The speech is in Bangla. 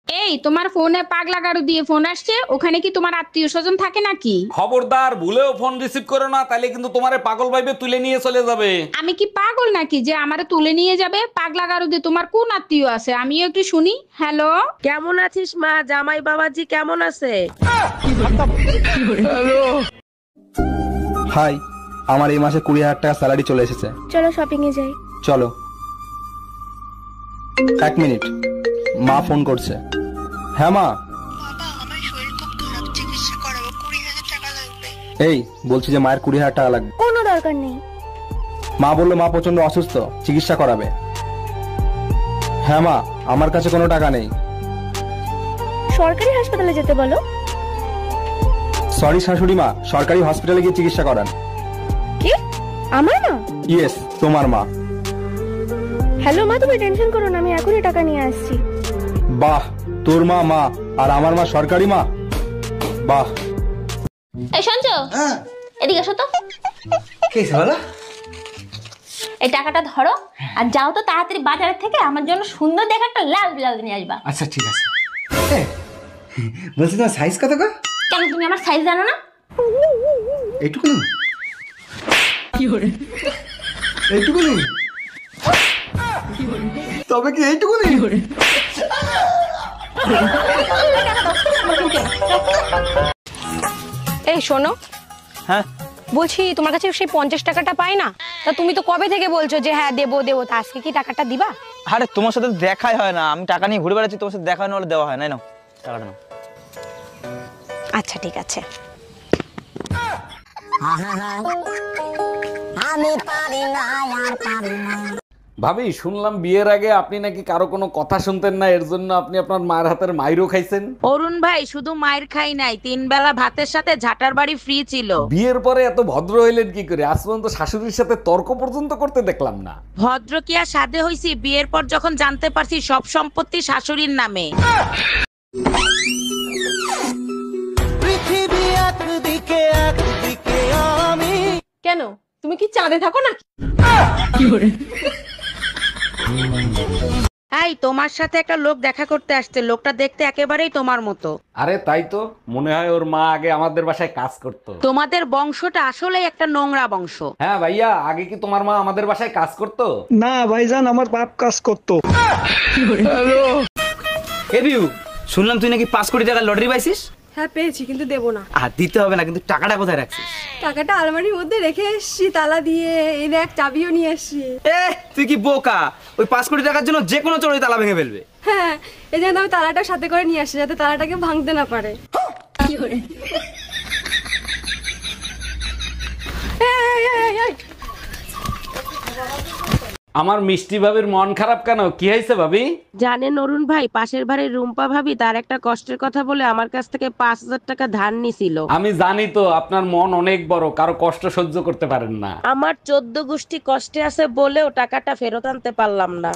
এই তোমার ফোনে পাগলা গাড়ু দিয়ে ফোন আসছে, ওখানে কি তোমার আত্মীয় স্বজন থাকে নাকি? খবরদার, ভুলেও ফোন রিসিভ করো না, তাইলে কিন্তু তোমারে পাগল ভাইবে তুলে নিয়ে চলে যাবে। আমি কি পাগল নাকি যে আমারে তুলে নিয়ে যাবে? পাগলা গাড়ু দিয়ে তোমার কোন আত্মীয় আছে আমিও একটু শুনি। হ্যালো, কেমন আছিস মা? জামাই বাবাজি কেমন আছে? হাই, আমার এই মাসে 20,000 টাকা স্যালারি চলে এসেছে। চলো শপিং এ যাই। চলো। 1 মিনিট, মা ফোন করছে। হ্যাঁ মা। বাবা, আমার শরীর খুব খারাপ, চিকিৎসা করাবো, 20,000 টাকা লাগবে। এই বলছি যে মায়ের 20,000 টাকা লাগবে। কোনো দরকার নেই। মা বললো মা প্রচন্ড অসুস্থ, চিকিৎসা করাবে। হ্যাঁ মা, আমার কাছে কোনো টাকা নেই। সরকারি হাসপাতালে যেতে বলো। সরি শাশুড়ি মা, সরকারি হসপিটালে গিয়ে চিকিৎসা করান। কি? আমার মা? ইয়েস, তোমার মা। হ্যালো মা, তুমি টেনশন করো না, আমি এখনই টাকা নিয়ে আসছি। বাহ, তোর মা মা আর আমার মা সরকারি মা। বাহ। এই সঞ্জু, এদিকে এসো তো। কি বলো? এই টাকাটা ধরো আর যাও তো তাড়াতাড়ি বাজারের থেকে আমার জন্য সুন্দর দেখে একটা লাল ব্লাউজ নিয়ে আসবা। আচ্ছা ঠিক আছে। বলছি তোমার সাইজ কত গো? কেন তুমি আমার সাইজ জানো না? এইটুকুনি? এইটুকুনি? তবে কি এইটুকুনি? এই শোনো, হ্যাঁ বলছি তোমার কাছে সেই 50 টাকাটা পাই না? তা তুমি তো কবে থেকে বলছো যে হ্যাঁ দেবো দেবো, তা আজকে কি টাকাটা দিবা? আরে তোমার সাথে দেখাই হয় না, আমি টাকা নিয়ে ঘুরে বেড়াচ্ছি, তোমার সাথে দেখা হয় না হলে দেওয়া হয় না। নাও টাকাটা নাও। আচ্ছা ঠিক আছে। ভাবি, শুনলাম বিয়ের আগে আপনি নাকি কারো কোনো কথা শুনতেন না, এর জন্য আপনি আপনার মায়ের হাতের মাইরও খাইছেন। অরুণ ভাই, শুধু মায়ের খাই নাই, 3 বেলা ভাতের সাথে ঝাটার বাড়ি ফ্রি ছিল। বিয়ের পরে এত ভদ্র হইলেন কি করে? আজ পর্যন্ত শাশুড়ির সাথে তর্ক পর্যন্ত করতে দেখলাম না। ভদ্র কি আর সাধে হইছি? বিয়ের পর যখন জানতে পারছি সব সম্পত্তি শাশুড়ির নামে। পৃথিবী একদিকে একদিকে আমি। কেন, তুমি কি চাঁদে থাকো না? এই, তোমার সাথে একটা লোক দেখা করতে আসছে, লোকটা দেখতে একেবারেই তোমার মতো। আরে তাই তো, মনে হয় ওর মা আগে আমাদের বাসায় কাজ করতো। তোমাদের বংশটা আসলেই একটা নোংরা বংশ। হ্যাঁ ভাইয়া, আগে কি তোমার মা আমাদের বাসায় কাজ করতো? না ভাইজান, আমার বাপ কাজ করতো। এ বিউ, শুনলাম তুই নাকি 5 কোটি টাকা লটারি পাইছিস। হ্যাঁ পেয়েছি, কিন্তু দেবো না। আর দিতে হবে না, কিন্তু টাকাটা কোথায় রাখছিস? টাকাটা আলমারির মধ্যে রেখে এসছি তালা দিয়ে, এই দেখ চাবিও নিয়ে এসছি। এ তুই কি বোকা? ওই 5 কোটি টাকার জন্য যে কোনো চোরই তালা ভেঙে ফেলবে। হ্যাঁ, এই জন্য আমি তালাটা সাথে করে নিয়ে আসছি যাতে তালাটাকে ভাঙতে না পারে। আমার মিষ্টি ভাবির মন খারাপ কেন? কি হয়েছে ভাবি? জানেন অরুণ ভাই, পাশের বাড়ির রুম্পা ভাবি তার একটা কষ্টের কথা বলে আমার কাছ থেকে 5,000 টাকা ধার নিছিল। আমি জানি তো আপনার মন অনেক বড়, কারো কষ্ট সহ্য করতে পারেন না। আমার 14 গোষ্ঠী কষ্টে আছে বলেও টাকাটা ফেরত আনতে পারলাম না।